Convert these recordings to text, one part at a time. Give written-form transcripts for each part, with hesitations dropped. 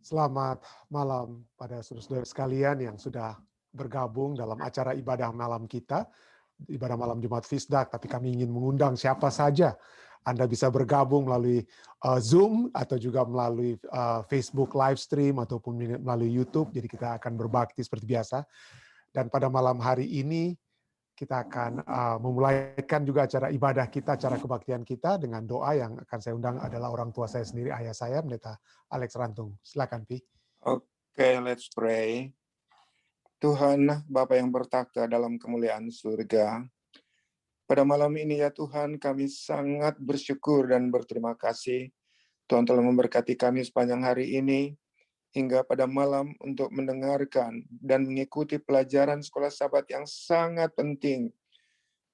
Selamat malam pada saudara-saudara sekalian yang sudah bergabung dalam acara ibadah malam kita, ibadah malam Jumat Fisdak, tapi kami ingin mengundang siapa saja. Anda bisa bergabung melalui Zoom atau juga melalui Facebook live stream ataupun melalui YouTube. Jadi kita akan berbakti seperti biasa. Dan pada malam hari ini kita akan memulaikan juga acara ibadah kita, acara kebaktian kita dengan doa yang akan saya undang adalah orang tua saya sendiri, ayah saya, Pendeta Alex Rantung. Silakan, Pi. Oke, let's pray. Tuhan, Bapa yang bertakhta dalam kemuliaan surga, pada malam ini ya Tuhan, kami sangat bersyukur dan berterima kasih. Tuhan telah memberkati kami sepanjang hari ini, hingga pada malam untuk mendengarkan dan mengikuti pelajaran sekolah Sabat yang sangat penting,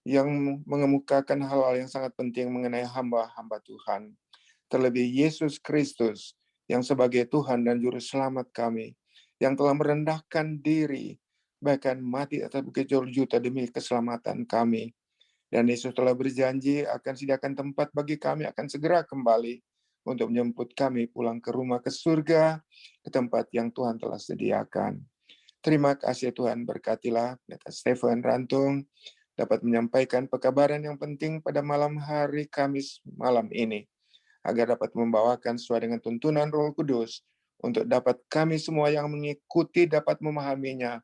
yang mengemukakan hal-hal yang sangat penting mengenai hamba-hamba Tuhan. Terlebih Yesus Kristus, yang sebagai Tuhan dan Juru Selamat kami, yang telah merendahkan diri, bahkan mati atas bukit Golgota demi keselamatan kami. Dan Yesus telah berjanji akan sediakan tempat bagi kami, akan segera kembali untuk menjemput kami pulang ke rumah, ke surga, ke tempat yang Tuhan telah sediakan. Terima kasih Tuhan, berkatilah Pendeta Stephen Rantung dapat menyampaikan pekabaran yang penting pada malam hari Kamis malam ini, agar dapat membawakan sesuai dengan tuntunan Roh Kudus, untuk dapat kami semua yang mengikuti dapat memahaminya,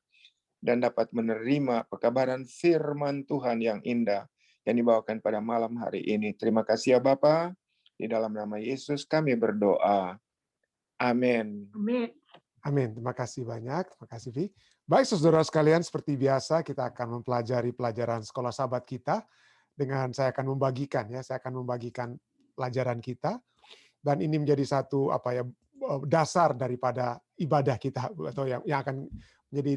dan dapat menerima pekabaran firman Tuhan yang indah, yang dibawakan pada malam hari ini. Terima kasih ya Bapa, di dalam nama Yesus kami berdoa. Amin. Amin. Amin. Terima kasih banyak. Terima kasih, Vi. Baik, saudara sekalian, seperti biasa kita akan mempelajari pelajaran sekolah Sabat kita dengan saya akan membagikan pelajaran kita, dan ini menjadi satu dasar daripada ibadah kita atau yang akan menjadi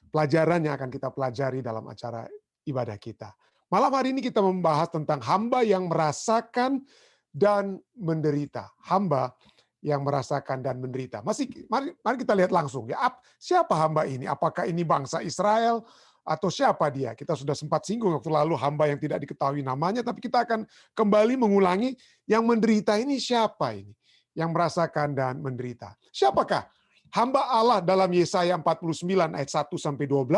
pelajaran yang akan kita pelajari dalam acara ibadah kita. Malam hari ini kita membahas tentang hamba yang merasakan dan menderita. Hamba yang merasakan dan menderita. Mari kita lihat langsung ya. Siapa hamba ini? Apakah ini bangsa Israel atau siapa dia? Kita sudah sempat singgung waktu lalu hamba yang tidak diketahui namanya, tapi kita akan kembali mengulangi yang menderita ini siapa ini? Yang merasakan dan menderita. Siapakah hamba Allah dalam Yesaya 49 ayat 1 sampai 12?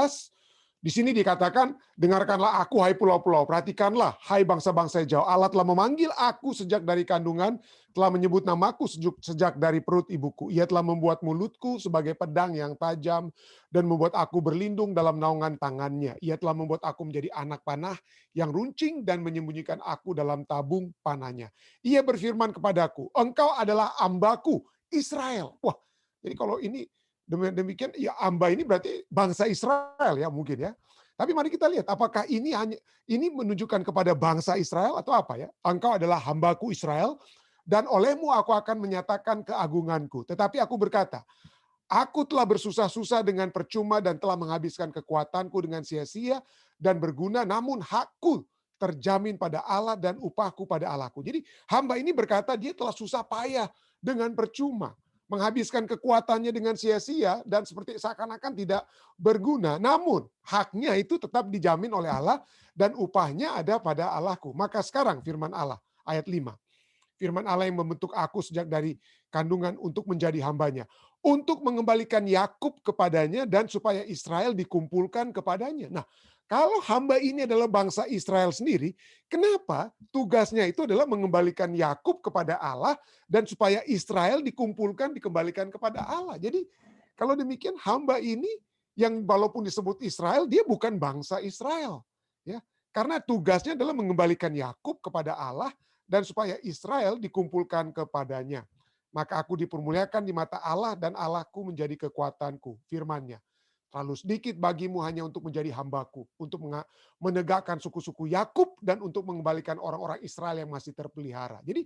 Di sini dikatakan, dengarkanlah aku hai pulau-pulau, perhatikanlah hai bangsa-bangsa jauh. Allah telah memanggil aku sejak dari kandungan, telah menyebut namaku sejak dari perut ibuku. Ia telah membuat mulutku sebagai pedang yang tajam dan membuat aku berlindung dalam naungan tangannya. Ia telah membuat aku menjadi anak panah yang runcing dan menyembunyikan aku dalam tabung panahnya. Ia berfirman kepadaku, engkau adalah hambaku Israel. Wah, jadi kalau ini demikian, ya hamba ini berarti bangsa Israel ya mungkin ya. Tapi mari kita lihat apakah ini menunjukkan kepada bangsa Israel atau apa ya? Engkau adalah hambaku Israel dan olehmu aku akan menyatakan keagunganku. Tetapi aku berkata, aku telah bersusah-susah dengan percuma dan telah menghabiskan kekuatanku dengan sia-sia dan berguna, namun hakku terjamin pada Allah dan upahku pada Allahku. Jadi hamba ini berkata dia telah susah payah dengan percuma, menghabiskan kekuatannya dengan sia-sia dan seperti seakan-akan tidak berguna. Namun haknya itu tetap dijamin oleh Allah dan upahnya ada pada Allahku. Maka sekarang firman Allah ayat 5. Firman Allah yang membentuk aku sejak dari kandungan untuk menjadi hambanya. Untuk mengembalikan Yakub kepadanya dan supaya Israel dikumpulkan kepadanya. Nah, kalau hamba ini adalah bangsa Israel sendiri, kenapa tugasnya itu adalah mengembalikan Yakub kepada Allah dan supaya Israel dikembalikan kepada Allah. Jadi kalau demikian hamba ini yang walaupun disebut Israel, dia bukan bangsa Israel. Ya, karena tugasnya adalah mengembalikan Yakub kepada Allah dan supaya Israel dikumpulkan kepadanya. Maka aku dipermuliakan di mata Allah dan Allahku menjadi kekuatanku. Firman-Nya. Terlalu sedikit bagimu hanya untuk menjadi hambaku. Untuk menegakkan suku-suku Yakub dan untuk mengembalikan orang-orang Israel yang masih terpelihara. Jadi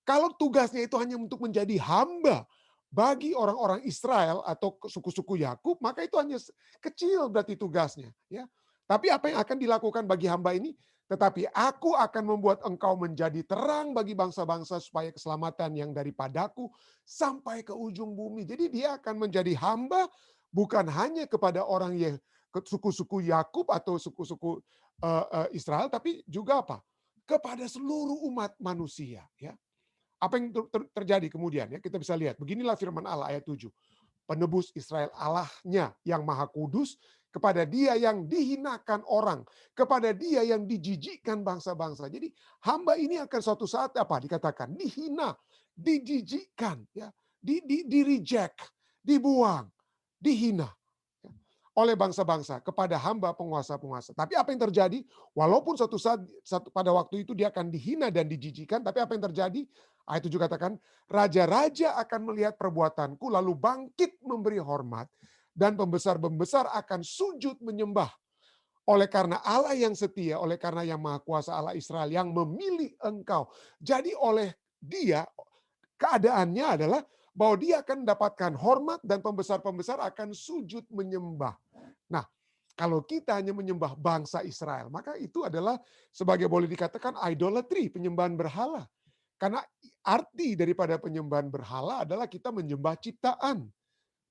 kalau tugasnya itu hanya untuk menjadi hamba bagi orang-orang Israel atau suku-suku Yakub, maka itu hanya kecil berarti tugasnya. Ya. Tapi apa yang akan dilakukan bagi hamba ini? Tetapi aku akan membuat engkau menjadi terang bagi bangsa-bangsa supaya keselamatan yang daripadaku sampai ke ujung bumi. Jadi dia akan menjadi hamba bukan hanya kepada orang suku-suku Yakub atau suku-suku Israel, tapi juga apa? Kepada seluruh umat manusia. Ya. Apa yang terjadi kemudian ya? Kita bisa lihat. Beginilah firman Allah ayat 7. Penebus Israel Allahnya yang maha kudus, kepada dia yang dihinakan orang, kepada dia yang dijijikkan bangsa-bangsa. Jadi hamba ini akan suatu saat apa dikatakan? Dihina, dijijikkan, ya, di reject, dibuang, dihina oleh bangsa-bangsa kepada hamba penguasa-penguasa. Tapi apa yang terjadi? Walaupun suatu saat pada waktu itu dia akan dihina dan dijijikkan, tapi apa yang terjadi? Ayat 7 katakan, raja-raja akan melihat perbuatanku lalu bangkit memberi hormat dan pembesar-pembesar akan sujud menyembah. Oleh karena Allah yang setia, oleh karena yang maha kuasa Allah Israel yang memilih engkau. Jadi oleh dia keadaannya adalah bahwa dia akan mendapatkan hormat dan pembesar-pembesar akan sujud menyembah. Nah, kalau kita hanya menyembah bangsa Israel, maka itu adalah sebagai boleh dikatakan idolatry, penyembahan berhala. Karena arti daripada penyembahan berhala adalah kita menyembah ciptaan.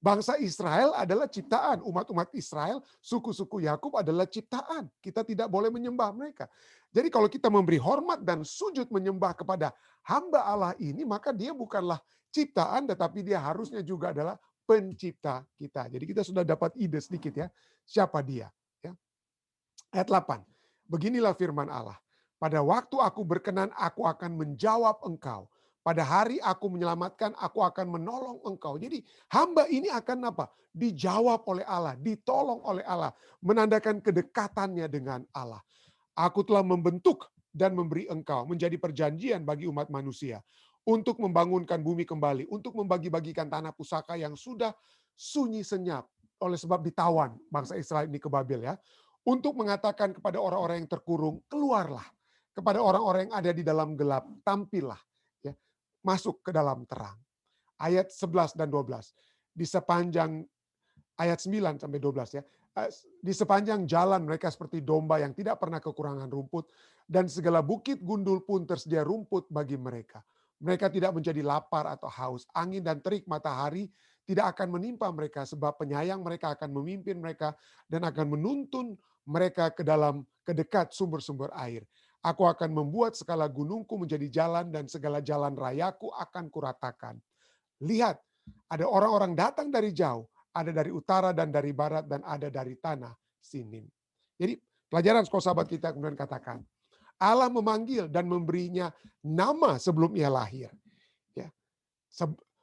Bangsa Israel adalah ciptaan, umat-umat Israel, suku-suku Yakub adalah ciptaan. Kita tidak boleh menyembah mereka. Jadi kalau kita memberi hormat dan sujud menyembah kepada hamba Allah ini, maka dia bukanlah ciptaan, tetapi dia harusnya juga adalah pencipta kita. Jadi kita sudah dapat ide sedikit ya, siapa dia. Ya. Ayat 8, beginilah firman Allah. Pada waktu aku berkenan, aku akan menjawab engkau. Pada hari aku menyelamatkan, aku akan menolong engkau. Jadi hamba ini akan apa? Dijawab oleh Allah, ditolong oleh Allah. Menandakan kedekatannya dengan Allah. Aku telah membentuk dan memberi engkau menjadi perjanjian bagi umat manusia. Untuk membangunkan bumi kembali. Untuk membagi-bagikan tanah pusaka yang sudah sunyi senyap. Oleh sebab ditawan bangsa Israel ini ke Babel ya. Untuk mengatakan kepada orang-orang yang terkurung, keluarlah. Kepada orang-orang yang ada di dalam gelap, tampillah. Masuk ke dalam terang. Ayat 11 dan 12. Di sepanjang ayat 9 sampai 12 ya. Di sepanjang jalan mereka seperti domba yang tidak pernah kekurangan rumput dan segala bukit gundul pun tersedia rumput bagi mereka. Mereka tidak menjadi lapar atau haus. Angin dan terik matahari tidak akan menimpa mereka sebab penyayang mereka akan memimpin mereka dan akan menuntun mereka ke dalam kedekat sumber-sumber air. Aku akan membuat segala gunungku menjadi jalan dan segala jalan rayaku akan kuratakan. Lihat, ada orang-orang datang dari jauh, ada dari utara dan dari barat dan ada dari tanah Sinim. Jadi pelajaran sekolah sahabat kita kemudian katakan, Allah memanggil dan memberinya nama sebelum ia lahir. Ya.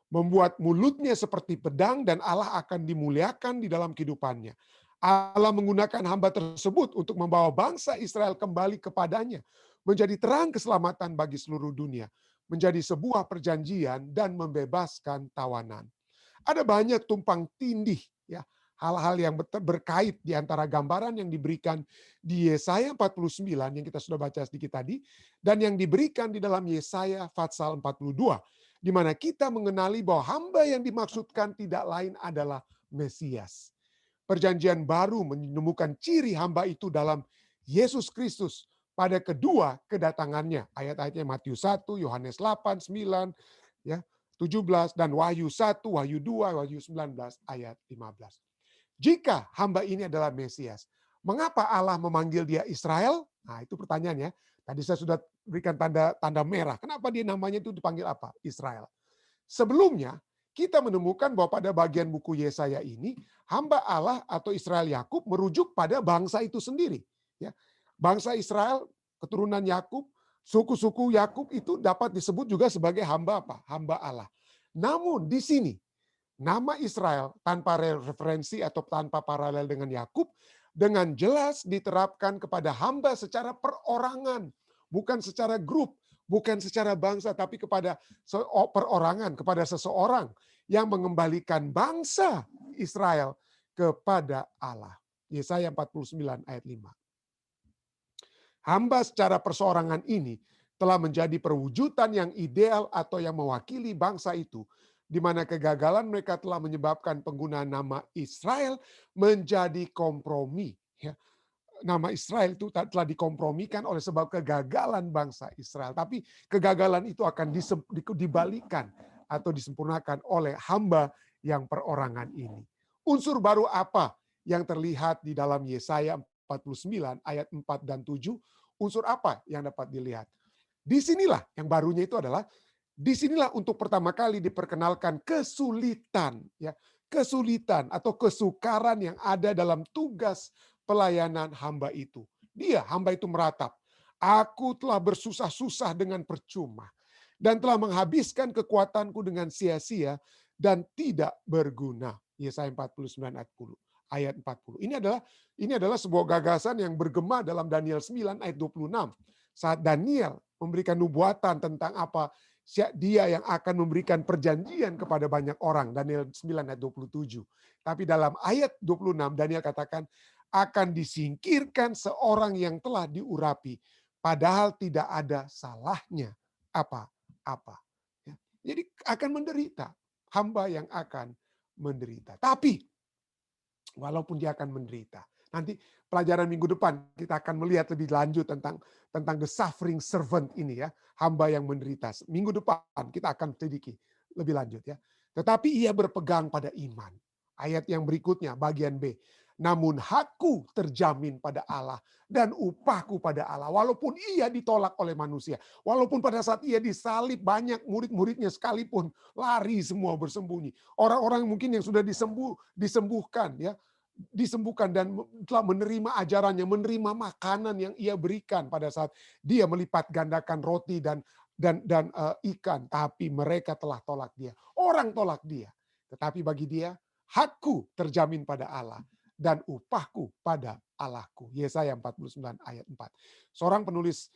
Membuat mulutnya seperti pedang dan Allah akan dimuliakan di dalam kehidupannya. Allah menggunakan hamba tersebut untuk membawa bangsa Israel kembali kepadanya, menjadi terang keselamatan bagi seluruh dunia, menjadi sebuah perjanjian dan membebaskan tawanan. Ada banyak tumpang tindih ya, hal-hal yang berkait di antara gambaran yang diberikan di Yesaya 49 yang kita sudah baca sedikit tadi dan yang diberikan di dalam Yesaya pasal 42 di mana kita mengenali bahwa hamba yang dimaksudkan tidak lain adalah Mesias. Perjanjian baru menemukan ciri hamba itu dalam Yesus Kristus pada kedua kedatangannya. Ayat-ayatnya Matius 1, Yohanes 8, 9, ya, 17, dan Wahyu 1, Wahyu 2, Wahyu 19, ayat 15. Jika hamba ini adalah Mesias, mengapa Allah memanggil dia Israel? Nah itu pertanyaannya. Tadi saya sudah berikan tanda merah. Kenapa dia namanya itu dipanggil apa? Israel. Sebelumnya, kita menemukan bahwa pada bagian buku Yesaya ini, hamba Allah atau Israel Yakub merujuk pada bangsa itu sendiri. Ya, bangsa Israel, keturunan Yakub, suku-suku Yakub itu dapat disebut juga sebagai hamba apa? Hamba Allah. Namun di sini, nama Israel tanpa referensi atau tanpa paralel dengan Yakub, dengan jelas diterapkan kepada hamba secara perorangan, bukan secara grup, bukan secara bangsa, tapi kepada perorangan, kepada seseorang yang mengembalikan bangsa Israel kepada Allah. Yesaya 49 ayat 5. Hamba secara perseorangan ini telah menjadi perwujudan yang ideal atau yang mewakili bangsa itu, di mana kegagalan mereka telah menyebabkan penggunaan nama Israel menjadi kompromi. Ya. Nama Israel itu telah dikompromikan oleh sebab kegagalan bangsa Israel. Tapi kegagalan itu akan dibalikan atau disempurnakan oleh hamba yang perorangan ini. Unsur baru apa yang terlihat di dalam Yesaya 49 ayat 4 dan 7? Unsur apa yang dapat dilihat? Disinilah yang barunya itu adalah Disinilah untuk pertama kali diperkenalkan kesulitan, ya, kesulitan atau kesukaran yang ada dalam tugas pelayanan hamba itu. Hamba itu meratap, aku telah bersusah-susah dengan percuma dan telah menghabiskan kekuatanku dengan sia-sia dan tidak berguna. Yesaya 49 ayat 40. Ini adalah sebuah gagasan yang bergema dalam Daniel 9 ayat 26. Saat Daniel memberikan nubuatan tentang apa dia yang akan memberikan perjanjian kepada banyak orang, Daniel 9 ayat 27. Tapi dalam ayat 26 Daniel katakan akan disingkirkan seorang yang telah diurapi, padahal tidak ada salahnya apa-apa. Ya. Jadi akan menderita, hamba yang akan menderita. Tapi walaupun dia akan menderita, nanti pelajaran minggu depan kita akan melihat lebih lanjut tentang the suffering servant ini ya, hamba yang menderita. Minggu depan kita akan selidiki lebih lanjut ya. Tetapi ia berpegang pada iman. Ayat yang berikutnya bagian B. Namun hakku terjamin pada Allah dan upahku pada Allah. Walaupun ia ditolak oleh manusia. Walaupun pada saat ia disalib banyak murid-muridnya sekalipun lari semua bersembunyi. Orang-orang mungkin yang sudah disembuhkan ya, disembuhkan dan telah menerima ajarannya, menerima makanan yang ia berikan pada saat dia melipat gandakan roti dan ikan, tapi mereka telah tolak dia. Orang tolak dia. Tetapi bagi dia, hakku terjamin pada Allah dan upahku pada Allahku. Yesaya 49 ayat 4. Seorang penulis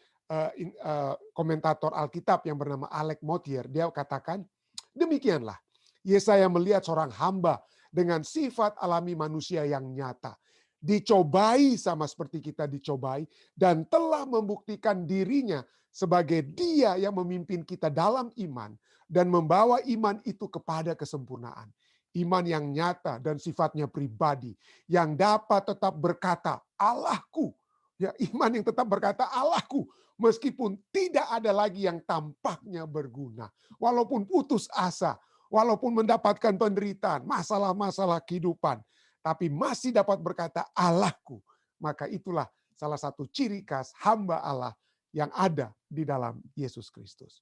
komentator Alkitab yang bernama Alec Motyer, dia katakan, demikianlah Yesaya melihat seorang hamba dengan sifat alami manusia yang nyata. Dicobai sama seperti kita dicobai dan telah membuktikan dirinya sebagai dia yang memimpin kita dalam iman dan membawa iman itu kepada kesempurnaan. Iman yang nyata dan sifatnya pribadi yang dapat tetap berkata Allahku. Ya, iman yang tetap berkata Allahku meskipun tidak ada lagi yang tampaknya berguna. Walaupun putus asa, walaupun mendapatkan penderitaan, masalah-masalah kehidupan, tapi masih dapat berkata Allahku. Maka itulah salah satu ciri khas hamba Allah yang ada di dalam Yesus Kristus.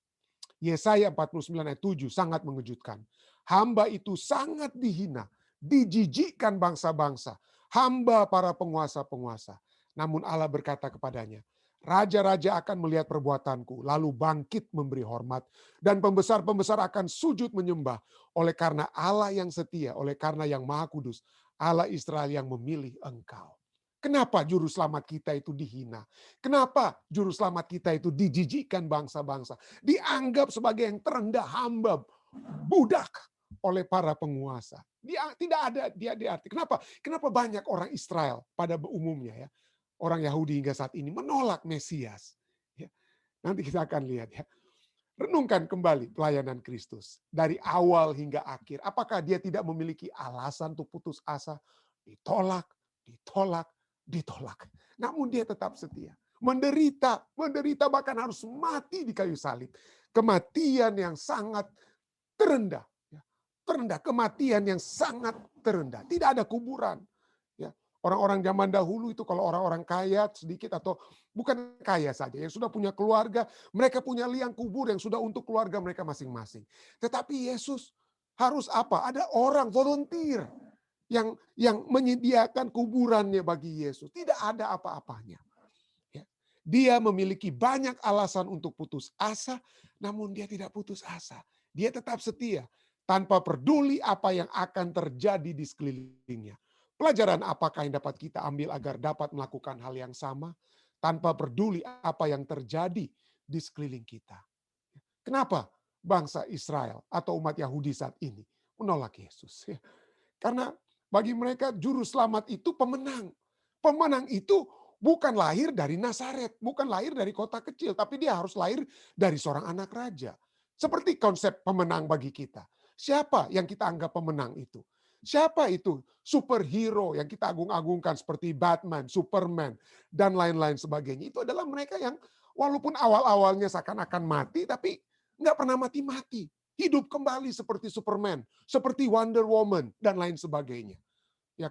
Yesaya 49 ayat 7 sangat mengejutkan. Hamba itu sangat dihina, dijijikkan bangsa-bangsa, hamba para penguasa-penguasa. Namun Allah berkata kepadanya, raja-raja akan melihat perbuatanku, lalu bangkit memberi hormat, dan pembesar-pembesar akan sujud menyembah, oleh karena Allah yang setia, oleh karena yang maha kudus, Allah Israel yang memilih engkau. Kenapa juru selamat kita itu dihina? Kenapa juru selamat kita itu dijijikkan bangsa-bangsa? Dianggap sebagai yang terendah, hamba, budak oleh para penguasa. Dia tidak ada dia diarti. Kenapa? Kenapa banyak orang Israel pada umumnya ya, orang Yahudi hingga saat ini menolak Mesias. Ya, nanti kita akan lihat ya. Renungkan kembali pelayanan Kristus dari awal hingga akhir. Apakah dia tidak memiliki alasan untuk putus asa? Ditolak, ditolak, ditolak. Namun dia tetap setia. Menderita bahkan harus mati di kayu salib. Kematian yang sangat terendah. Terendah, kematian yang sangat terendah. Tidak ada kuburan. Orang-orang zaman dahulu itu kalau orang-orang kaya sedikit atau bukan kaya saja, yang sudah punya keluarga, mereka punya liang kubur yang sudah untuk keluarga mereka masing-masing. Tetapi Yesus harus apa? Ada orang volunteer yang menyediakan kuburannya bagi Yesus. Tidak ada apa-apanya. Dia memiliki banyak alasan untuk putus asa, namun dia tidak putus asa. Dia tetap setia, tanpa peduli apa yang akan terjadi di sekelilingnya. Pelajaran apakah yang dapat kita ambil agar dapat melakukan hal yang sama, tanpa peduli apa yang terjadi di sekeliling kita. Kenapa bangsa Israel atau umat Yahudi saat ini menolak Yesus? Karena bagi mereka juru selamat itu pemenang. Pemenang itu bukan lahir dari Nazaret, bukan lahir dari kota kecil, tapi dia harus lahir dari seorang anak raja. Seperti konsep pemenang bagi kita. Siapa yang kita anggap pemenang itu? Siapa itu superhero yang kita agung-agungkan seperti Batman, Superman, dan lain-lain sebagainya. Itu adalah mereka yang walaupun awal-awalnya seakan-akan mati, tapi nggak pernah mati-mati. Hidup kembali seperti Superman, seperti Wonder Woman, dan lain sebagainya. Ya,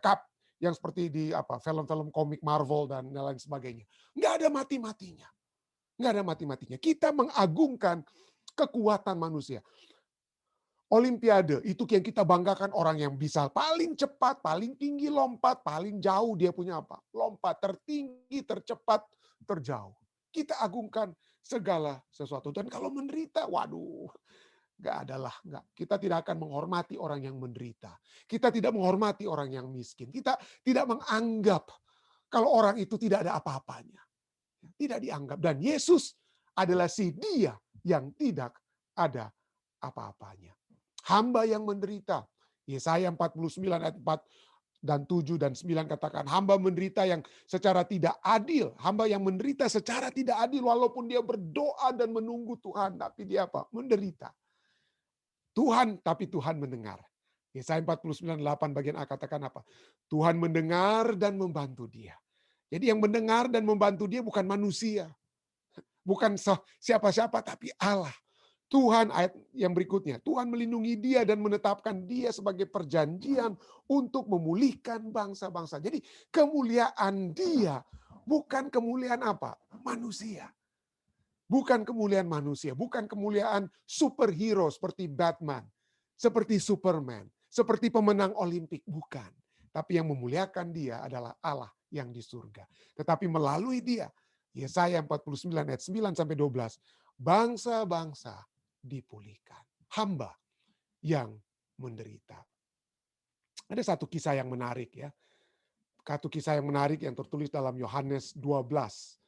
yang seperti di film-film komik Marvel dan lain sebagainya. Nggak ada mati-matinya. Nggak ada mati-matinya. Kita mengagungkan kekuatan manusia. Olimpiade, itu yang kita banggakan orang yang bisa paling cepat, paling tinggi lompat, paling jauh dia punya apa? Lompat tertinggi, tercepat, terjauh. Kita agungkan segala sesuatu. Dan kalau menderita, waduh, nggak adalah. Nggak. Kita tidak akan menghormati orang yang menderita. Kita tidak menghormati orang yang miskin. Kita tidak menganggap kalau orang itu tidak ada apa-apanya. Tidak dianggap. Dan Yesus adalah si dia yang tidak ada apa-apanya. Hamba yang menderita. Yesaya 49 ayat 4 dan 7 dan 9 katakan, hamba menderita yang secara tidak adil. Hamba yang menderita secara tidak adil walaupun dia berdoa dan menunggu Tuhan. Tapi dia apa? Menderita. Tuhan, tapi Tuhan mendengar. Yesaya 49, 8 bagian A katakan apa? Tuhan mendengar dan membantu dia. Jadi yang mendengar dan membantu dia bukan manusia. Bukan siapa-siapa, tapi Allah. Tuhan, ayat yang berikutnya, Tuhan melindungi dia dan menetapkan dia sebagai perjanjian untuk memulihkan bangsa-bangsa. Jadi kemuliaan dia bukan kemuliaan apa? Manusia. Bukan kemuliaan manusia, bukan kemuliaan superhero seperti Batman, seperti Superman, seperti pemenang Olimpik, bukan. Tapi yang memuliakan dia adalah Allah yang di surga. Tetapi melalui dia, Yesaya 49 ayat 9 sampai 12, bangsa-bangsa dipulihkan. Hamba yang menderita. Ada satu kisah yang menarik ya. Satu kisah yang menarik yang tertulis dalam Yohanes 12.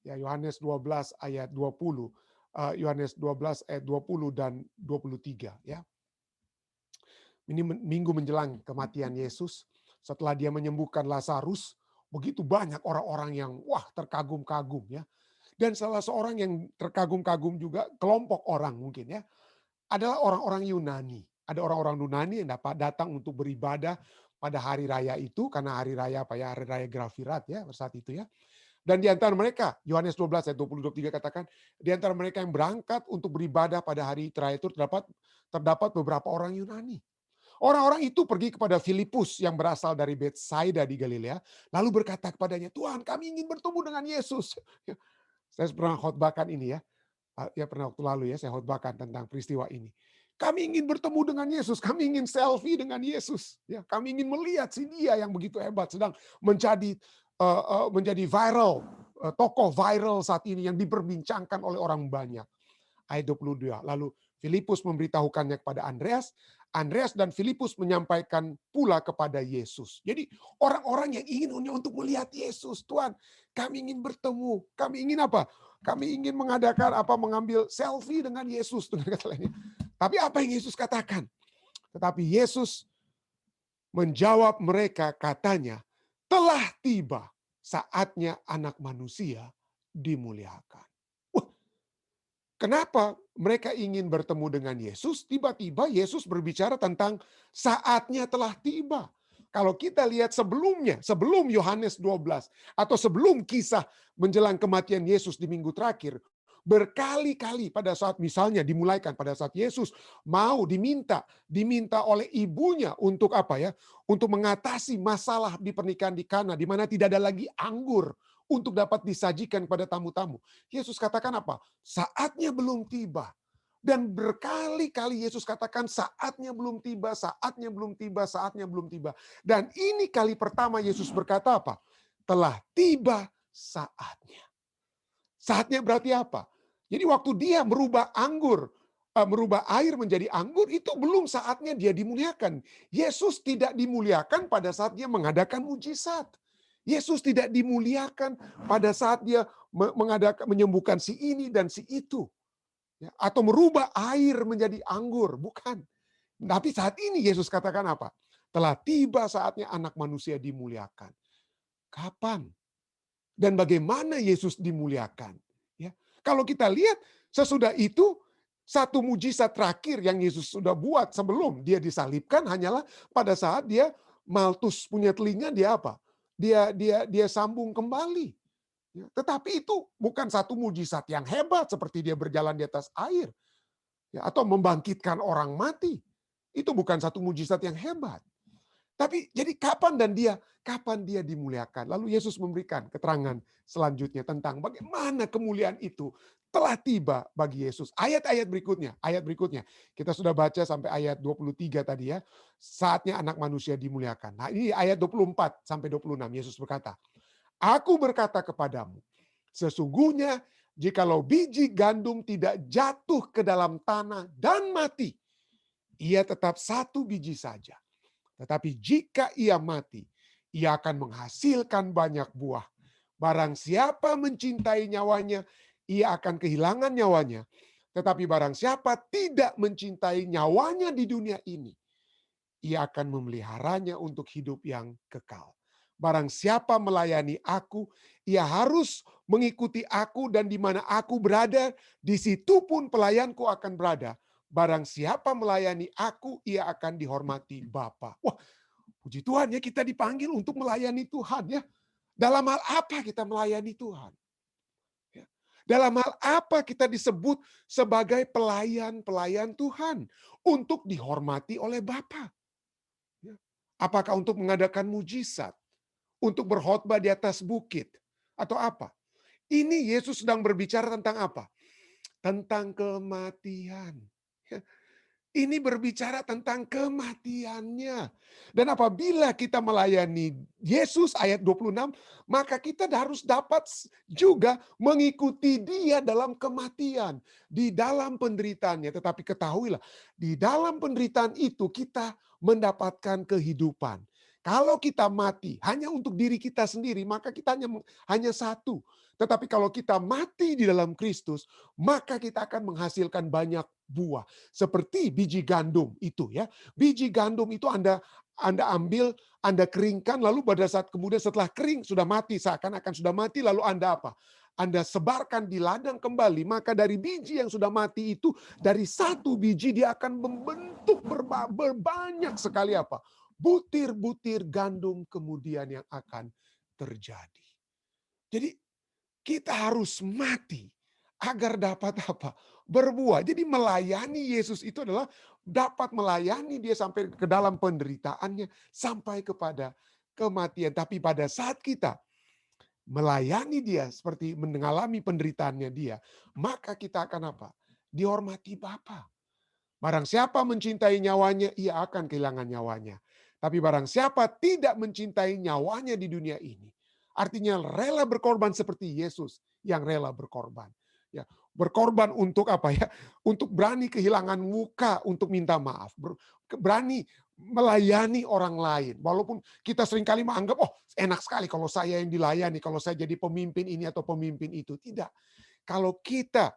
Ya, Yohanes 12 ayat 20. Yohanes 12 ayat 20 dan 23 ya. Ini minggu menjelang kematian Yesus, setelah dia menyembuhkan Lazarus, begitu banyak orang-orang yang terkagum-kagum ya. Dan salah seorang yang terkagum-kagum juga, kelompok orang mungkin ya, adalah orang-orang Yunani. Ada orang-orang Yunani yang dapat datang untuk beribadah pada hari raya itu, karena hari raya apa ya, hari raya Grafirat ya, saat itu ya. Dan di antara mereka, Yohanes 12 ayat 20-23 katakan, di antara mereka yang berangkat untuk beribadah pada hari raya itu terdapat beberapa orang Yunani. Orang-orang itu pergi kepada Filipus yang berasal dari Betsaida di Galilea, lalu berkata kepadanya, Tuhan, kami ingin bertemu dengan Yesus. Saya pernah khotbahkan ini ya. Ya pernah waktu lalu ya saya khotbahkan tentang peristiwa ini. Kami ingin bertemu dengan Yesus, kami ingin selfie dengan Yesus. Ya, kami ingin melihat si dia yang begitu hebat sedang menjadi viral, tokoh viral saat ini yang diperbincangkan oleh orang banyak. Ayat 22. Lalu Filipus memberitahukannya kepada Andreas. Andreas dan Filipus menyampaikan pula kepada Yesus. Jadi orang-orang yang ingin hanya untuk melihat Yesus. Tuhan, kami ingin bertemu. Kami ingin apa? Kami ingin mengambil selfie dengan Yesus. Dengan kata lainnya. Tapi apa yang Yesus katakan? Tetapi Yesus menjawab mereka katanya, telah tiba saatnya anak manusia dimuliakan. Kenapa mereka ingin bertemu dengan Yesus? Tiba-tiba Yesus berbicara tentang saatnya telah tiba. Kalau kita lihat sebelumnya, sebelum Yohanes 12, atau sebelum kisah menjelang kematian Yesus di minggu terakhir, berkali-kali pada saat misalnya dimulaikan pada saat Yesus mau diminta oleh ibunya untuk apa ya? Untuk mengatasi masalah di pernikahan di Kana di mana tidak ada lagi anggur untuk dapat disajikan kepada tamu-tamu. Yesus katakan apa? Saatnya belum tiba. Dan berkali-kali Yesus katakan saatnya belum tiba, saatnya belum tiba, saatnya belum tiba. Dan ini kali pertama Yesus berkata apa? Telah tiba saatnya. Saatnya berarti apa? Jadi waktu dia merubah air menjadi anggur, itu belum saatnya dia dimuliakan. Yesus tidak dimuliakan pada saat dia mengadakan mujizat. Yesus tidak dimuliakan pada saat dia menyembuhkan si ini dan si itu. Ya, atau merubah air menjadi anggur, bukan. Tapi saat ini Yesus katakan apa? Telah tiba saatnya anak manusia dimuliakan. Kapan? Dan bagaimana Yesus dimuliakan? Ya, kalau kita lihat sesudah itu, satu mujizat terakhir yang Yesus sudah buat sebelum dia disalibkan hanyalah pada saat dia Maltus punya telinga, dia apa? Dia sambung kembali. Ya, tetapi itu bukan satu mujizat yang hebat seperti dia berjalan di atas air. Ya, atau membangkitkan orang mati. Itu bukan satu mujizat yang hebat. Tapi jadi kapan dia dimuliakan? Lalu Yesus memberikan keterangan selanjutnya tentang bagaimana kemuliaan itu telah tiba bagi Yesus. Ayat berikutnya. Kita sudah baca sampai ayat 23 tadi ya. Saatnya anak manusia dimuliakan. Nah, ini ayat 24 sampai 26 Yesus berkata, "Aku berkata kepadamu, sesungguhnya jikalau biji gandum tidak jatuh ke dalam tanah dan mati, ia tetap satu biji saja. Tetapi jika ia mati, ia akan menghasilkan banyak buah. Barang siapa mencintai nyawanya, ia akan kehilangan nyawanya. Tetapi barang siapa tidak mencintai nyawanya di dunia ini, ia akan memeliharanya untuk hidup yang kekal. Barang siapa melayani aku, ia harus mengikuti aku, dan di mana aku berada, di situ pun pelayanku akan berada. Barang siapa melayani aku, ia akan dihormati Bapa." Wah, puji Tuhan ya, kita dipanggil untuk melayani Tuhan ya. Dalam hal apa kita melayani Tuhan? Ya. Dalam hal apa kita disebut sebagai pelayan-pelayan Tuhan? Untuk dihormati oleh Bapa. Ya. Apakah untuk mengadakan mujizat? Untuk berkhotbah di atas bukit? Atau apa? Ini Yesus sedang berbicara tentang apa? Tentang kematian. Ya. Ini berbicara tentang kematiannya. Dan apabila kita melayani Yesus ayat 26, maka kita harus dapat juga mengikuti dia dalam kematian. Di dalam penderitaannya. Tetapi ketahuilah, di dalam penderitaan itu kita mendapatkan kehidupan. Kalau kita mati hanya untuk diri kita sendiri, maka kita hanya satu. Tetapi kalau kita mati di dalam Kristus, maka kita akan menghasilkan banyak buah. Seperti biji gandum itu ya. Biji gandum itu Anda ambil, Anda keringkan, lalu pada saat kemudian setelah kering sudah mati, seakan-akan sudah mati, lalu Anda apa? Anda sebarkan di ladang kembali, maka dari biji yang sudah mati itu, dari satu biji dia akan membentuk berbanyak sekali apa? Butir-butir gandum kemudian yang akan terjadi. Jadi kita harus mati agar dapat apa? Berbuah. Jadi melayani Yesus itu adalah dapat melayani dia sampai ke dalam penderitaannya, sampai kepada kematian. Tapi pada saat kita melayani dia seperti mengalami penderitaannya dia, maka kita akan apa? Dihormati Bapa. Barang siapa mencintai nyawanya, ia akan kehilangan nyawanya. Tapi barang siapa tidak mencintai nyawanya di dunia ini, artinya rela berkorban seperti Yesus yang rela berkorban. Ya, berkorban untuk apa ya? Untuk berani kehilangan muka untuk minta maaf. Berani melayani orang lain. Walaupun kita seringkali menganggap, oh enak sekali kalau saya yang dilayani, kalau saya jadi pemimpin ini atau pemimpin itu. Tidak. Kalau kita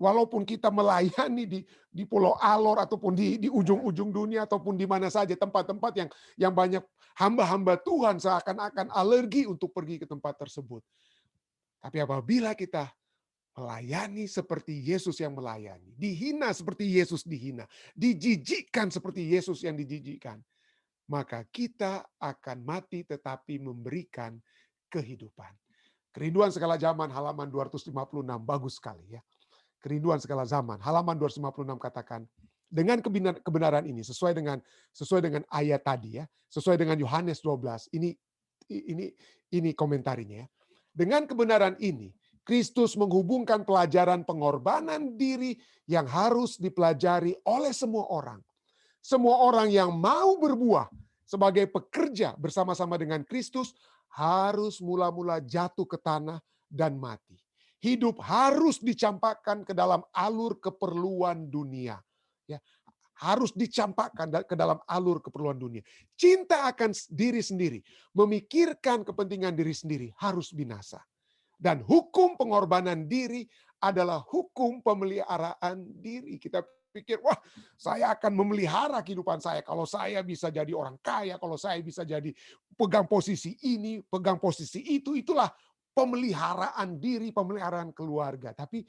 walaupun kita melayani di Pulau Alor ataupun di ujung-ujung dunia ataupun di mana saja tempat-tempat yang banyak hamba-hamba Tuhan seakan-akan alergi untuk pergi ke tempat tersebut. Tapi apabila kita melayani seperti Yesus yang melayani, dihina seperti Yesus dihina, dijijikkan seperti Yesus yang dijijikkan, maka kita akan mati tetapi memberikan kehidupan. Kerinduan segala zaman halaman 256 bagus sekali ya. Kerinduan segala zaman. Halaman 256 katakan, dengan kebenaran ini sesuai dengan ayat tadi ya, sesuai dengan Yohanes 12. Ini komentarinya ya. Dengan kebenaran ini, Kristus menghubungkan pelajaran pengorbanan diri yang harus dipelajari oleh semua orang. Semua orang yang mau berbuah sebagai pekerja bersama-sama dengan Kristus harus mula-mula jatuh ke tanah dan mati. Hidup harus dicampakkan ke dalam alur keperluan dunia. Ya, harus dicampakkan ke dalam alur keperluan dunia. Cinta akan diri sendiri, memikirkan kepentingan diri sendiri harus binasa. Dan hukum pengorbanan diri adalah hukum pemeliharaan diri. Kita pikir, wah saya akan memelihara kehidupan saya. Kalau saya bisa jadi orang kaya, kalau saya bisa jadi pegang posisi ini, pegang posisi itu, itulah pemeliharaan diri, pemeliharaan keluarga. Tapi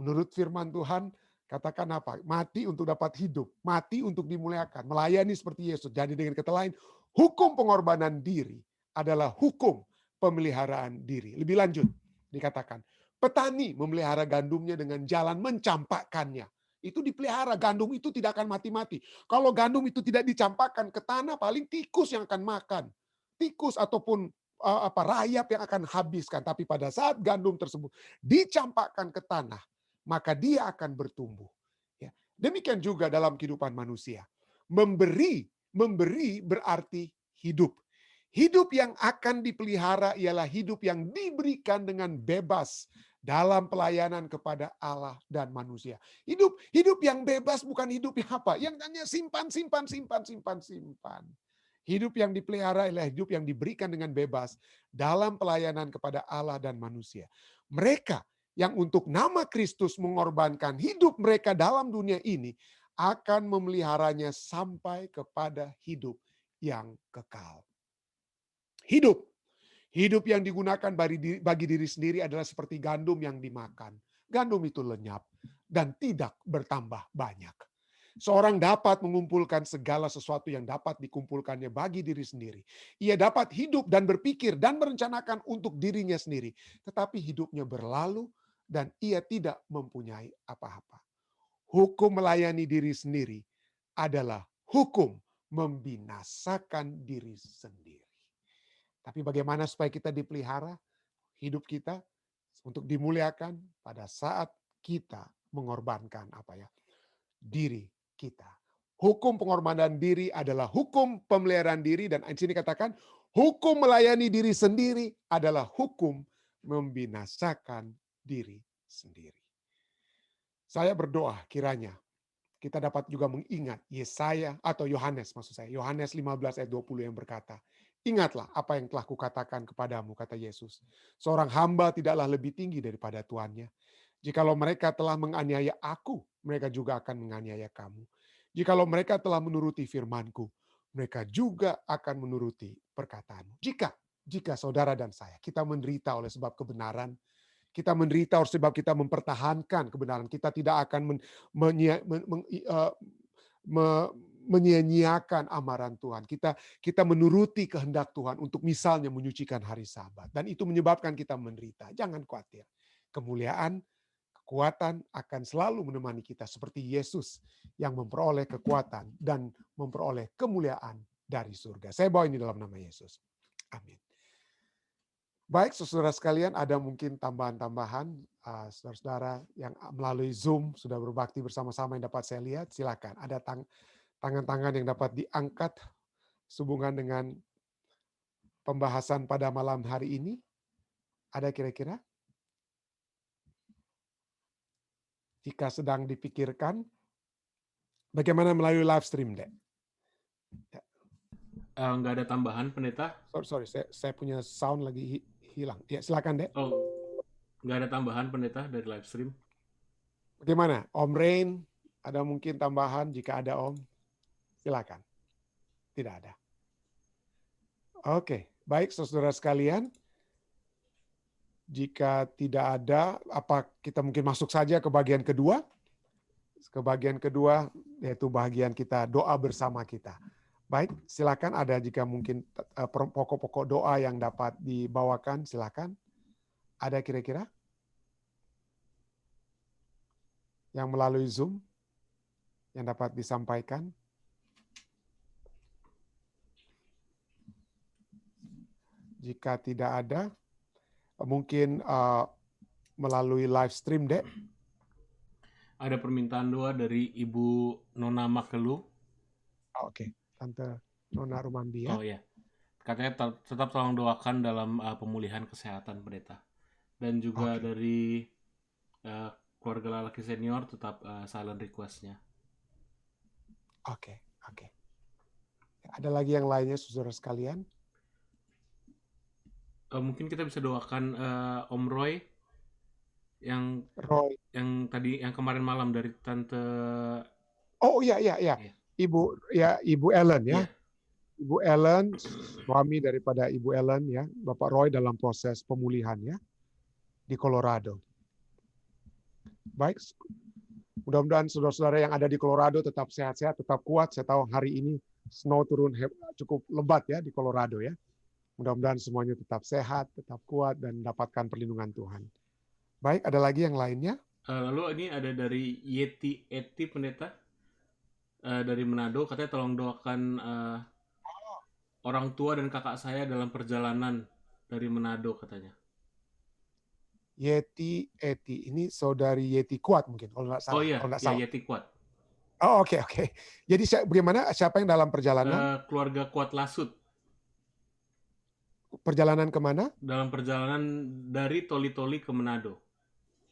menurut firman Tuhan, katakan apa? Mati untuk dapat hidup, mati untuk dimuliakan, melayani seperti Yesus. Jadi dengan kata lain, hukum pengorbanan diri adalah hukum pemeliharaan diri. Lebih lanjut, dikatakan, petani memelihara gandumnya dengan jalan mencampakkannya. Itu dipelihara, gandum itu tidak akan mati-mati. Kalau gandum itu tidak dicampakkan ke tanah, paling tikus yang akan makan. Tikus ataupun rayap yang akan habiskan. Tapi pada saat gandum tersebut dicampakkan ke tanah, maka dia akan bertumbuh. Ya. Demikian juga dalam kehidupan manusia. Memberi berarti hidup. Hidup yang akan dipelihara ialah hidup yang diberikan dengan bebas dalam pelayanan kepada Allah dan manusia. Hidup yang bebas bukan hidup yang apa? Yang hanya simpan. Hidup yang dipelihara ialah hidup yang diberikan dengan bebas dalam pelayanan kepada Allah dan manusia. Mereka yang untuk nama Kristus mengorbankan hidup mereka dalam dunia ini akan memeliharanya sampai kepada hidup yang kekal. Hidup yang digunakan bagi diri sendiri adalah seperti gandum yang dimakan. Gandum itu lenyap dan tidak bertambah banyak. Seorang dapat mengumpulkan segala sesuatu yang dapat dikumpulkannya bagi diri sendiri. Ia dapat hidup dan berpikir dan merencanakan untuk dirinya sendiri. Tetapi hidupnya berlalu dan ia tidak mempunyai apa-apa. Hukum melayani diri sendiri adalah hukum membinasakan diri sendiri. Tapi bagaimana supaya kita dipelihara hidup kita untuk dimuliakan pada saat kita mengorbankan diri kita. Hukum pengorbanan diri adalah hukum pemeliharaan diri, dan di sini katakan hukum melayani diri sendiri adalah hukum membinasakan diri sendiri. Saya berdoa kiranya kita dapat juga mengingat Yohanes 15 ayat 20 yang berkata, ingatlah apa yang telah kukatakan kepadamu, kata Yesus. Seorang hamba tidaklah lebih tinggi daripada tuannya. Jikalau mereka telah menganiaya aku, mereka juga akan menganiaya kamu. Jikalau mereka telah menuruti firman-Ku, mereka juga akan menuruti perkataanmu. Jika saudara dan saya, kita menderita oleh sebab kebenaran, kita menderita oleh sebab kita mempertahankan kebenaran, kita tidak akan menyia-nyiakan amaran Tuhan. Kita menuruti kehendak Tuhan untuk misalnya menyucikan hari Sabat. Dan itu menyebabkan kita menderita. Jangan khawatir. Kemuliaan, kekuatan akan selalu menemani kita seperti Yesus yang memperoleh kekuatan dan memperoleh kemuliaan dari surga. Saya bawa ini dalam nama Yesus. Amin. Baik, saudara sekalian, ada mungkin tambahan-tambahan. Saudara-saudara yang melalui Zoom sudah berbakti bersama-sama yang dapat saya lihat, silakan. Ada tangan-tangan yang dapat diangkat sehubungan dengan pembahasan pada malam hari ini. Ada kira-kira? Jika sedang dipikirkan, bagaimana melalui live stream, Dek? Nggak ada tambahan, Pendeta. Sorry, saya punya sound lagi hilang. Ya, silakan, Dek. Oh, nggak ada tambahan, Pendeta, dari live stream. Bagaimana? Om Rain, ada mungkin tambahan jika ada, Om? Silakan. Tidak ada. Oke, baik saudara sekalian. Jika tidak ada, apa kita mungkin masuk saja ke bagian kedua? Ke bagian kedua, yaitu bagian kita doa bersama kita. Baik, silakan ada jika mungkin pokok-pokok doa yang dapat dibawakan, silakan. Ada kira-kira? Yang melalui Zoom yang dapat disampaikan? Jika tidak ada, mungkin melalui live stream, Dek. Ada permintaan doa dari Ibu Nona Makelu. Oke, Tante Nona Rumandi ya. Oh ya, katanya tetap tolong doakan dalam pemulihan kesehatan, Pendeta. Dan juga dari keluarga lelaki senior tetap silent request-nya. Oke. Ada lagi yang lainnya, saudara sekalian? Mungkin kita bisa doakan Om Roy yang kemarin malam dari Tante. Oh iya. Ibu Ellen ya. Yeah. Ibu Ellen, suami daripada Ibu Ellen ya, Bapak Roy dalam proses pemulihan ya di Colorado. Baik, mudah-mudahan saudara-saudara yang ada di Colorado tetap sehat-sehat, tetap kuat. Saya tahu hari ini snow turun cukup lebat ya di Colorado ya. Mudah-mudahan semuanya tetap sehat, tetap kuat, dan mendapatkan perlindungan Tuhan. Baik, ada lagi yang lainnya? Lalu ini ada dari Yeti Eti pendeta dari Manado, katanya tolong doakan orang tua dan kakak saya dalam perjalanan dari Manado katanya. Yeti Eti. Ini saudari Yeti Kuat mungkin, kalau nggak Oh salah. iya, Kalau nggak ya salah. Yeti Kuat. Oh, oke, oke. Jadi bagaimana, siapa yang dalam perjalanan? Keluarga Kuat Lasut. Perjalanan kemana? Dalam perjalanan dari Toli-Toli ke Manado.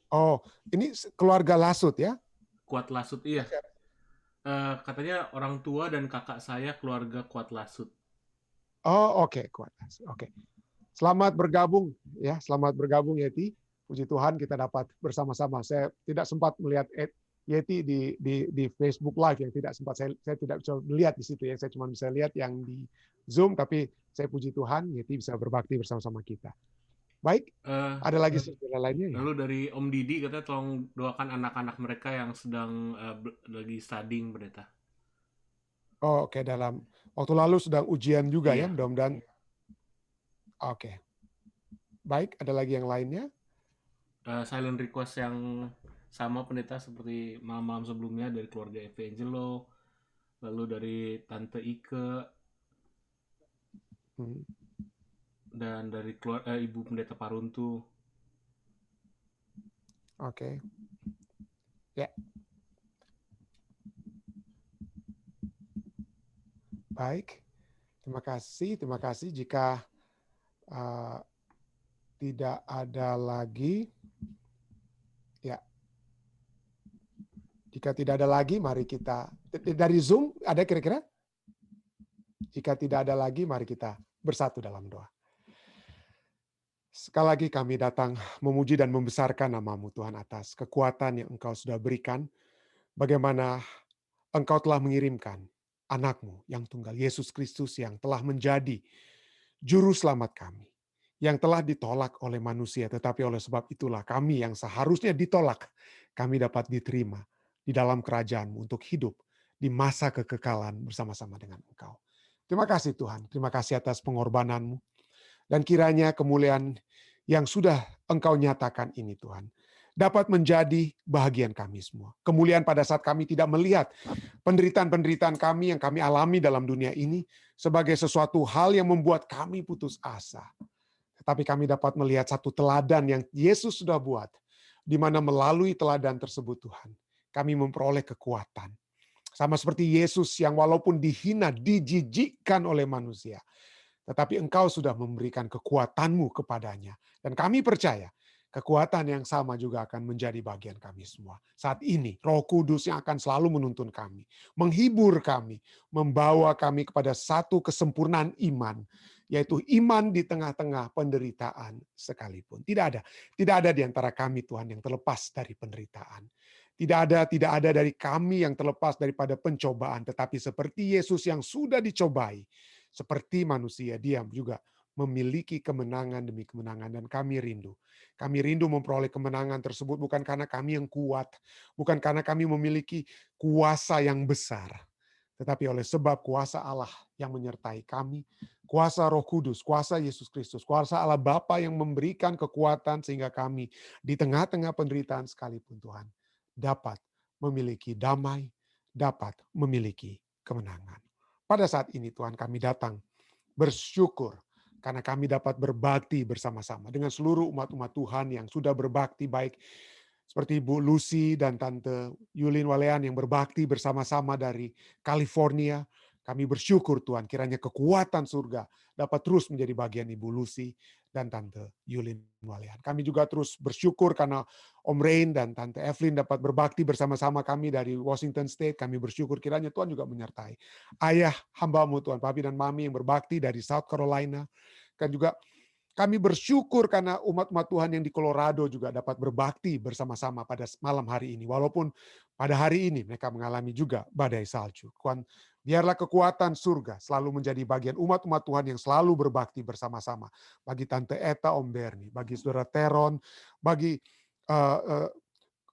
Oh, ini keluarga Lasut ya? Kuat Lasut, iya. Katanya orang tua dan kakak saya keluarga Kuat Lasut. Oh, oke, Kuat Lasut. Oke. Selamat bergabung ya, selamat bergabung Yeti. Puji Tuhan kita dapat bersama-sama. Saya tidak sempat melihat Yeti di Facebook Live, yang tidak sempat saya tidak bisa melihat di situ ya. Saya cuma bisa lihat yang di Zoom, tapi saya puji Tuhan Yeti bisa berbakti bersama-sama kita. Baik, ada lagi saudara lainnya ya? Lalu dari Om Didi katanya tolong doakan anak-anak mereka yang sedang lagi studying, pendeta. Oh, oke, dalam waktu lalu sedang ujian juga ya, Iya. mudah-mudahan. Oke. Baik, ada lagi yang lainnya? Silent request yang sama pendeta seperti malam-malam sebelumnya dari keluarga Evangelo, lalu dari Tante Ike, dan dari Ibu Pendeta Paruntu. Oke. Ya. Baik. Terima kasih. Jika tidak ada lagi, ya. Jika tidak ada lagi, mari kita dari Zoom ada kira-kira? Jika tidak ada lagi, mari kita bersatu dalam doa. Sekali lagi kami datang memuji dan membesarkan nama-Mu Tuhan atas kekuatan yang Engkau sudah berikan. Bagaimana Engkau telah mengirimkan anak-Mu yang tunggal, Yesus Kristus, yang telah menjadi juru selamat kami, yang telah ditolak oleh manusia, tetapi oleh sebab itulah kami yang seharusnya ditolak, kami dapat diterima di dalam kerajaan-Mu untuk hidup di masa kekekalan bersama-sama dengan Engkau. Terima kasih Tuhan, terima kasih atas pengorbanan-Mu. Dan kiranya kemuliaan yang sudah Engkau nyatakan ini Tuhan, dapat menjadi bahagian kami semua. Kemuliaan pada saat kami tidak melihat penderitaan-penderitaan kami yang kami alami dalam dunia ini sebagai sesuatu hal yang membuat kami putus asa. Tetapi kami dapat melihat satu teladan yang Yesus sudah buat, di mana melalui teladan tersebut Tuhan, kami memperoleh kekuatan. Sama seperti Yesus yang walaupun dihina, dijijikkan oleh manusia, tetapi Engkau sudah memberikan kekuatan-Mu kepadanya. Dan kami percaya kekuatan yang sama juga akan menjadi bagian kami semua. Saat ini Roh Kudus yang akan selalu menuntun kami, menghibur kami, membawa kami kepada satu kesempurnaan iman, yaitu iman di tengah-tengah penderitaan sekalipun. Tidak ada di antara kami Tuhan yang terlepas dari penderitaan. Tidak ada dari kami yang terlepas daripada pencobaan, tetapi seperti Yesus yang sudah dicobai, seperti manusia, dia juga memiliki kemenangan demi kemenangan, dan kami rindu. Kami rindu memperoleh kemenangan tersebut bukan karena kami yang kuat, bukan karena kami memiliki kuasa yang besar, tetapi oleh sebab kuasa Allah yang menyertai kami, kuasa Roh Kudus, kuasa Yesus Kristus, kuasa Allah Bapa yang memberikan kekuatan sehingga kami di tengah-tengah penderitaan sekalipun Tuhan dapat memiliki damai, dapat memiliki kemenangan. Pada saat ini Tuhan kami datang bersyukur karena kami dapat berbakti bersama-sama dengan seluruh umat-umat Tuhan yang sudah berbakti, baik seperti Ibu Lucy dan Tante Yulin Walean yang berbakti bersama-sama dari California. Kami bersyukur Tuhan, kiranya kekuatan surga dapat terus menjadi bagian Ibu Lucy dan Tante Yulin Walean. Kami juga terus bersyukur karena Om Rain dan Tante Evelyn dapat berbakti bersama-sama kami dari Washington State. Kami bersyukur kiranya Tuhan juga menyertai ayah hamba-Mu Tuhan, Papi dan Mami yang berbakti dari South Carolina. Dan juga kami bersyukur karena umat-umat Tuhan yang di Colorado juga dapat berbakti bersama-sama pada malam hari ini. Walaupun pada hari ini mereka mengalami juga badai salju. Tuhan, biarlah kekuatan surga selalu menjadi bagian umat-umat Tuhan yang selalu berbakti bersama-sama. Bagi Tante Eta, Om Berni, bagi Saudara Teron, bagi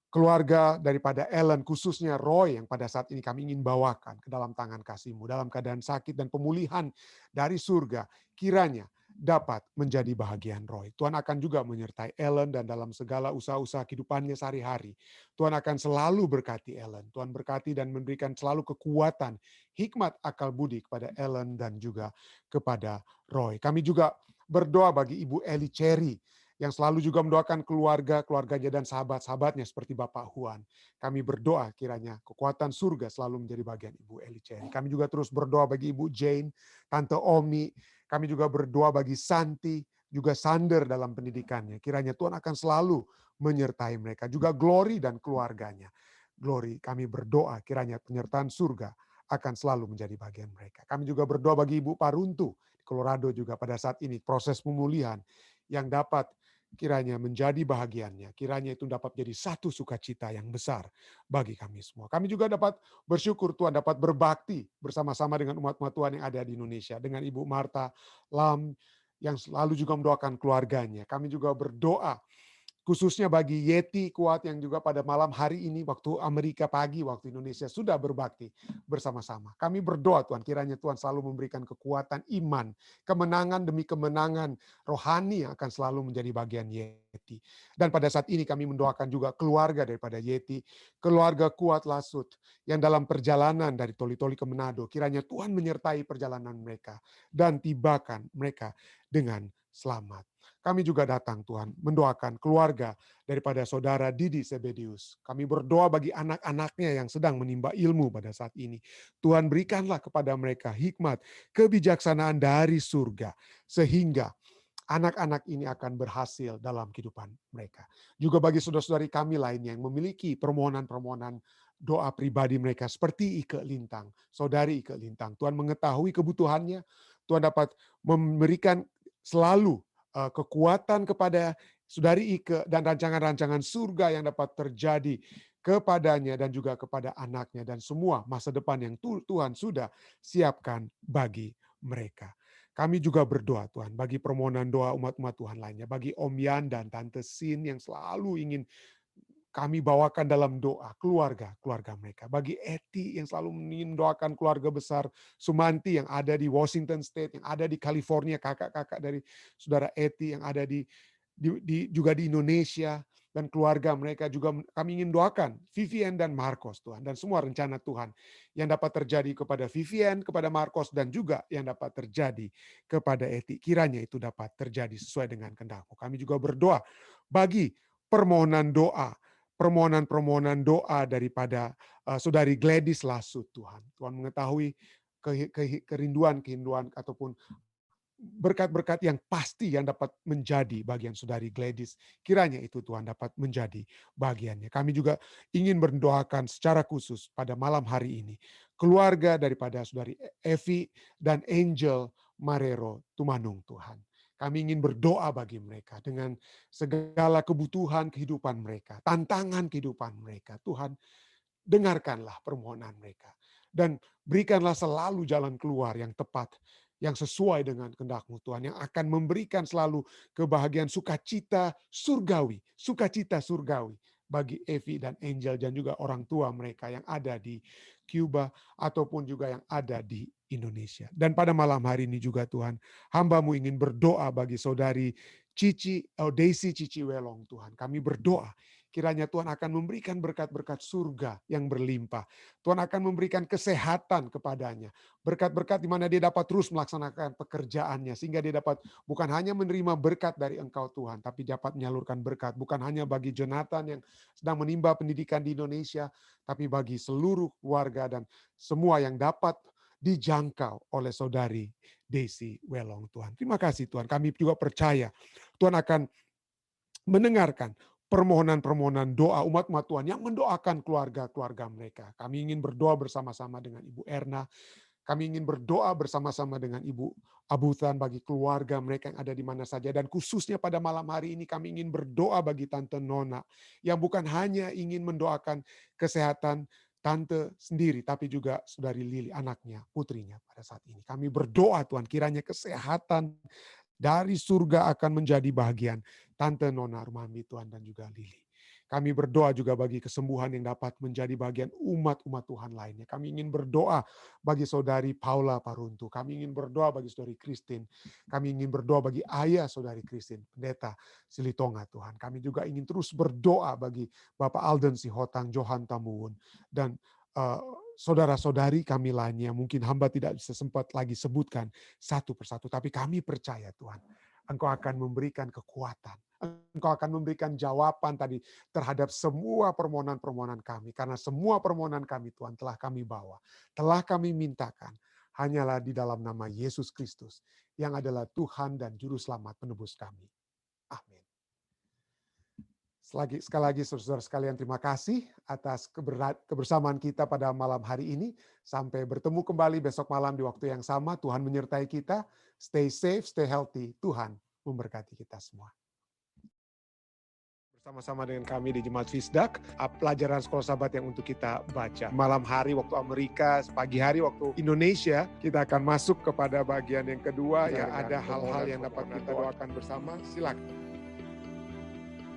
keluarga daripada Ellen, khususnya Roy yang pada saat ini kami ingin bawakan ke dalam tangan kasih-Mu, dalam keadaan sakit dan pemulihan dari surga. Kiranya dapat menjadi bahagian Roy. Tuhan akan juga menyertai Ellen dan dalam segala usaha-usaha kehidupannya sehari-hari. Tuhan akan selalu berkati Ellen. Tuhan berkati dan memberikan selalu kekuatan, hikmat, akal budi kepada Ellen dan juga kepada Roy. Kami juga berdoa bagi Ibu Eli Cherry yang selalu juga mendoakan keluarganya dan sahabat-sahabatnya seperti Bapak Huan. Kami berdoa kiranya kekuatan surga selalu menjadi bagian Ibu Eli Cherry. Kami juga terus berdoa bagi Ibu Jane, Tante Omi. Kami juga berdoa bagi Santi, juga Sander dalam pendidikannya. Kiranya Tuhan akan selalu menyertai mereka. Juga Glory dan keluarganya. Glory, kami berdoa kiranya penyertaan surga akan selalu menjadi bagian mereka. Kami juga berdoa bagi Ibu Paruntu di Colorado juga pada saat ini. Proses pemulihan yang dapat kiranya menjadi bahagiannya. Kiranya itu dapat menjadi satu sukacita yang besar bagi kami semua. Kami juga dapat bersyukur Tuhan dapat berbakti bersama-sama dengan umat-umat Tuhan yang ada di Indonesia. Dengan Ibu Marta Lam yang selalu juga mendoakan keluarganya. Kami juga berdoa khususnya bagi Yeti Kuat yang juga pada malam hari ini waktu Amerika pagi, waktu Indonesia sudah berbakti bersama-sama. Kami berdoa Tuhan, kiranya Tuhan selalu memberikan kekuatan iman, kemenangan demi kemenangan rohani yang akan selalu menjadi bagian Yeti. Dan pada saat ini kami mendoakan juga keluarga daripada Yeti, keluarga Kuat Lasut yang dalam perjalanan dari Toli-Toli ke Manado. Kiranya Tuhan menyertai perjalanan mereka dan tibakan mereka dengan selamat. Kami juga datang Tuhan mendoakan keluarga daripada saudara Didi Sebedius. Kami berdoa bagi anak-anaknya yang sedang menimba ilmu pada saat ini. Tuhan berikanlah kepada mereka hikmat, kebijaksanaan dari surga. Sehingga anak-anak ini akan berhasil dalam kehidupan mereka. Juga bagi saudara-saudari kami lainnya yang memiliki permohonan-permohonan doa pribadi mereka seperti Ike Lintang, saudari Ike Lintang. Tuhan mengetahui kebutuhannya, Tuhan dapat memberikan selalu kekuatan kepada saudari Ike dan rancangan-rancangan surga yang dapat terjadi kepadanya dan juga kepada anaknya dan semua masa depan yang Tuhan sudah siapkan bagi mereka. Kami juga berdoa Tuhan bagi permohonan doa umat-umat Tuhan lainnya, bagi Om Yan dan Tante Sin yang selalu ingin kami bawakan dalam doa keluarga mereka. Bagi Eti yang selalu mendoakan keluarga besar Sumanti yang ada di Washington State, yang ada di California, kakak-kakak dari saudara Eti yang ada juga di Indonesia, dan keluarga mereka juga kami ingin doakan Vivian dan Marcos Tuhan, dan semua rencana Tuhan yang dapat terjadi kepada Vivian, kepada Marcos, dan juga yang dapat terjadi kepada Eti. Kiranya itu dapat terjadi sesuai dengan kehendak-Mu. Kami juga berdoa bagi permohonan doa daripada saudari Gladys Lasut Tuhan. Tuhan mengetahui kerinduan ataupun berkat-berkat yang pasti yang dapat menjadi bagian saudari Gladys. Kiranya itu Tuhan dapat menjadi bagiannya. Kami juga ingin mendoakan secara khusus pada malam hari ini keluarga daripada saudari Evi dan Angel Marero Tumanung Tuhan. Kami ingin berdoa bagi mereka dengan segala kebutuhan kehidupan mereka, tantangan kehidupan mereka. Tuhan, dengarkanlah permohonan mereka. Dan berikanlah selalu jalan keluar yang tepat, yang sesuai dengan kehendak-Mu Tuhan, yang akan memberikan selalu kebahagiaan sukacita surgawi bagi Evi dan Angel dan juga orang tua mereka yang ada di Cuba ataupun juga yang ada di Indonesia. Dan pada malam hari ini juga Tuhan, hamba-Mu ingin berdoa bagi saudari Daisy Cici Welong Tuhan. Kami berdoa kiranya Tuhan akan memberikan berkat-berkat surga yang berlimpah. Tuhan akan memberikan kesehatan kepadanya. Berkat-berkat di mana dia dapat terus melaksanakan pekerjaannya. Sehingga dia dapat bukan hanya menerima berkat dari Engkau Tuhan, tapi dapat menyalurkan berkat. Bukan hanya bagi Jonathan yang sedang menimba pendidikan di Indonesia, tapi bagi seluruh keluarga dan semua yang dapat dijangkau oleh saudari Daisy Welong Tuhan. Terima kasih Tuhan. Kami juga percaya Tuhan akan mendengarkan permohonan-permohonan doa umat-umat Tuhan yang mendoakan keluarga-keluarga mereka. Kami ingin berdoa bersama-sama dengan Ibu Erna. Kami ingin berdoa bersama-sama dengan Ibu Abutan bagi keluarga mereka yang ada di mana saja. Dan khususnya pada malam hari ini kami ingin berdoa bagi Tante Nona. Yang bukan hanya ingin mendoakan kesehatan Tante sendiri, tapi juga saudari Lili, anaknya, putrinya pada saat ini. Kami berdoa Tuhan kiranya kesehatan dari surga akan menjadi bagian Tante Nona Mami Tuhan dan juga Lili. Kami berdoa juga bagi kesembuhan yang dapat menjadi bagian umat-umat Tuhan lainnya. Kami ingin berdoa bagi saudari Paula Paruntu. Kami ingin berdoa bagi saudari Christine. Kami ingin berdoa bagi ayah saudari Christine, Pendeta Silitonga Tuhan. Kami juga ingin terus berdoa bagi Bapak Alden Sihotang, Johan Tamuun, dan saudara-saudari kami lainnya. Mungkin hamba tidak bisa sempat lagi sebutkan satu persatu, tapi kami percaya Tuhan, Engkau akan memberikan kekuatan. Engkau akan memberikan jawaban tadi terhadap semua permohonan-permohonan kami. Karena semua permohonan kami Tuhan telah kami bawa, telah kami mintakan. Hanyalah di dalam nama Yesus Kristus yang adalah Tuhan dan Juru Selamat penebus kami. Amin. Sekali lagi saudara sekalian, terima kasih atas kebersamaan kita pada malam hari ini. Sampai bertemu kembali besok malam di waktu yang sama. Tuhan menyertai kita. Stay safe, stay healthy. Tuhan memberkati kita semua. Bersama-sama dengan kami di Jemaat Fisdak, pelajaran Sekolah Sabat yang untuk kita baca. Malam hari waktu Amerika, pagi hari waktu Indonesia, kita akan masuk kepada bagian yang kedua. Ya, ada hal-hal yang dapat kita doakan bersama. Silakan.